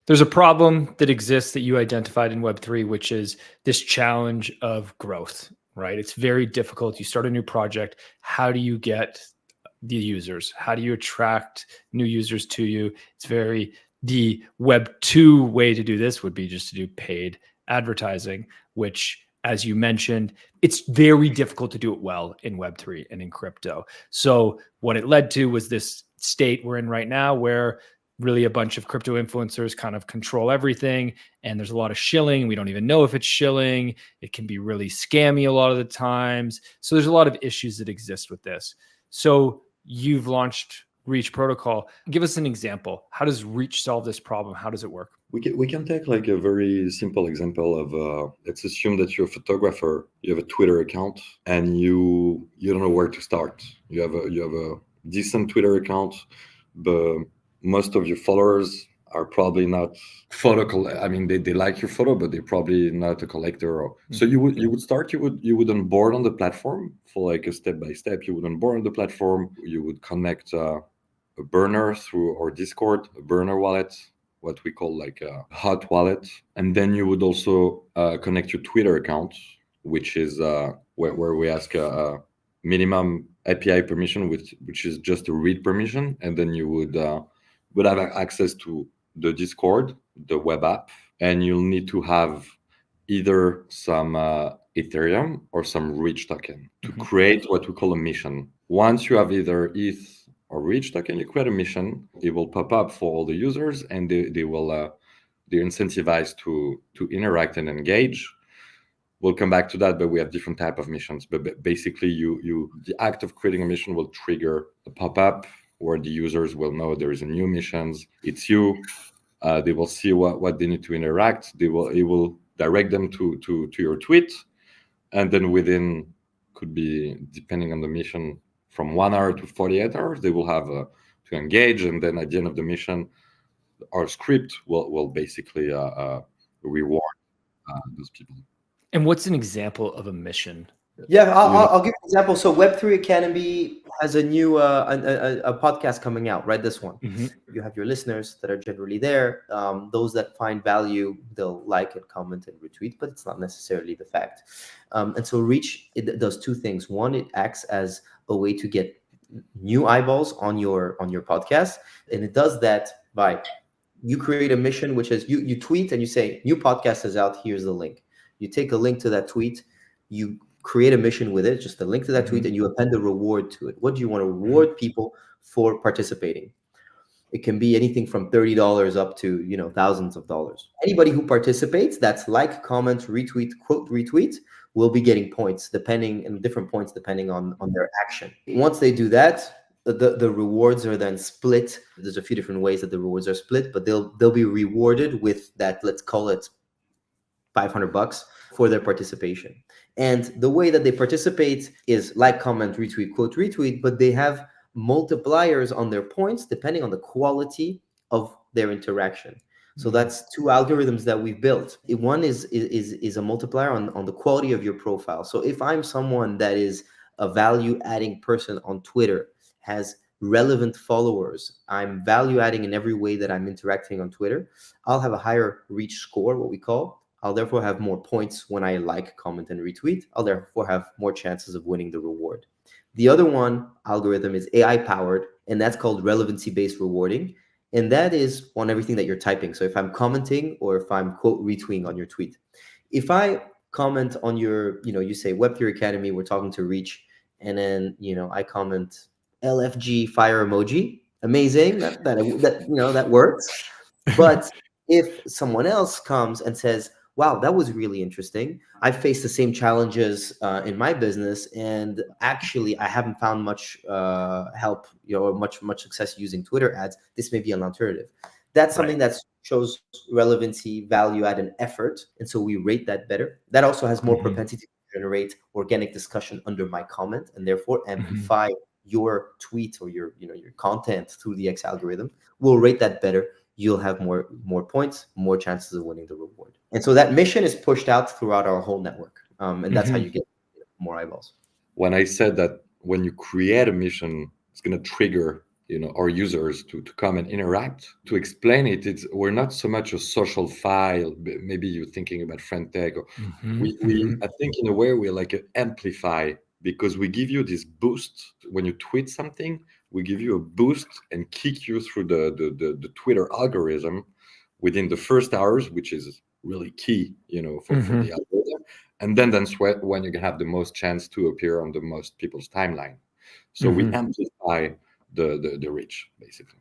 There's a problem that exists that you identified in Web3, which is this challenge of growth, right? It's very difficult. You start a new project. How do you get the users? How do you attract new users to you? The Web2 way to do this would be just to do paid advertising, which, as you mentioned, it's very difficult to do it well in Web3 and in crypto. So what it led to was this state we're in right now where really a bunch of crypto influencers kind of control everything. And there's a lot of shilling. We don't even know if it's shilling. It can be really scammy a lot of the times. So there's a lot of issues that exist with this. So you've launched Reach Protocol. Give us an example. How does Reach solve this problem? How does it work? We can take like a very simple example of let's assume that you're a photographer, you have a Twitter account, and you don't know where to start. You have a decent Twitter account, but most of your followers are probably not they like your photo, but they're probably not a collector. So you would onboard on the platform for like a step by step. You would onboard on the platform. You would connect a burner through our Discord, a burner wallet, what we call like a hot wallet, and then you would also connect your Twitter account, which is where we ask a minimum API permission, which is just a read permission, and then you would have access to the Discord, the web app, and you'll need to have either some Ethereum or some Reach token to create what we call a mission. Once you have either ETH or Reach token, you create a mission. It will pop up for all the users, and they're incentivized to interact and engage. We'll come back to that, but we have different type of missions. But basically, the act of creating a mission will trigger a pop-up where the users will know there is a new missions. It's you. They will see what they need to interact. It will direct them to your tweet, and then within, could be depending on the mission, from 1 hour to 48 hours, they will have to engage, and then at the end of the mission, our script will basically reward those people. And what's an example of a mission? Yeah, I'll give an example. So Web3 Academy has a new a podcast coming out, right? This one. You have your listeners that are generally there. Those that find value, they'll like it, comment, and retweet, but it's not necessarily the fact. And so Reach, it does two things. One, it acts as a way to get new eyeballs on your podcast, and it does that by you create a mission, which is you tweet and you say, new podcast is out, here's the link. You take a link to that tweet, you create a mission with it, just a link to that tweet, and you append a reward to it. What do you want to reward people for participating? It can be anything from $30 up to thousands of dollars. Anybody who participates, that's like, comment, retweet, quote, retweet, will be getting points depending on their action. Once they do that, the rewards are then split. There's a few different ways that the rewards are split, but they'll be rewarded with that, let's call it $500 for their participation. And the way that they participate is like, comment, retweet, quote, retweet, but they have multipliers on their points depending on the quality of their interaction. So that's two algorithms that we've built. One is a multiplier on the quality of your profile. So if I'm someone that is a value adding person on Twitter, has relevant followers, I'm value adding in every way that I'm interacting on Twitter, I'll have a higher reach score, what we call. I'll therefore have more points when I like, comment, and retweet. I'll therefore have more chances of winning the reward. The other one algorithm is AI powered, and that's called relevancy-based rewarding. And that is on everything that you're typing. So if I'm commenting or if I'm quote retweeting on your tweet, if I comment on your, you say Web3 Academy, we're talking to Reach, and then, I comment LFG fire emoji, amazing, that works. But if someone else comes and says, wow, that was really interesting, I faced the same challenges in my business, and actually I haven't found much help, much success using Twitter ads. This may be an alternative. That's something that shows relevancy, value add, and effort, and so we rate that better. That also has more propensity to generate organic discussion under my comment, and therefore amplify your tweet or your content through the X algorithm. We'll rate that better. You'll have more points, more chances of winning the reward. And so that mission is pushed out throughout our whole network. And that's how you get more eyeballs. When I said that when you create a mission, it's going to trigger our users to come and interact. To explain it, we're not so much a social file. Maybe you're thinking about friend tag. I think in a way we're like an amplify, because we give you this boost when you tweet something. We give you a boost and kick you through the Twitter algorithm within the first hours, which is really key, for the algorithm. And then that's when you have the most chance to appear on the most people's timeline. So we amplify the reach, basically.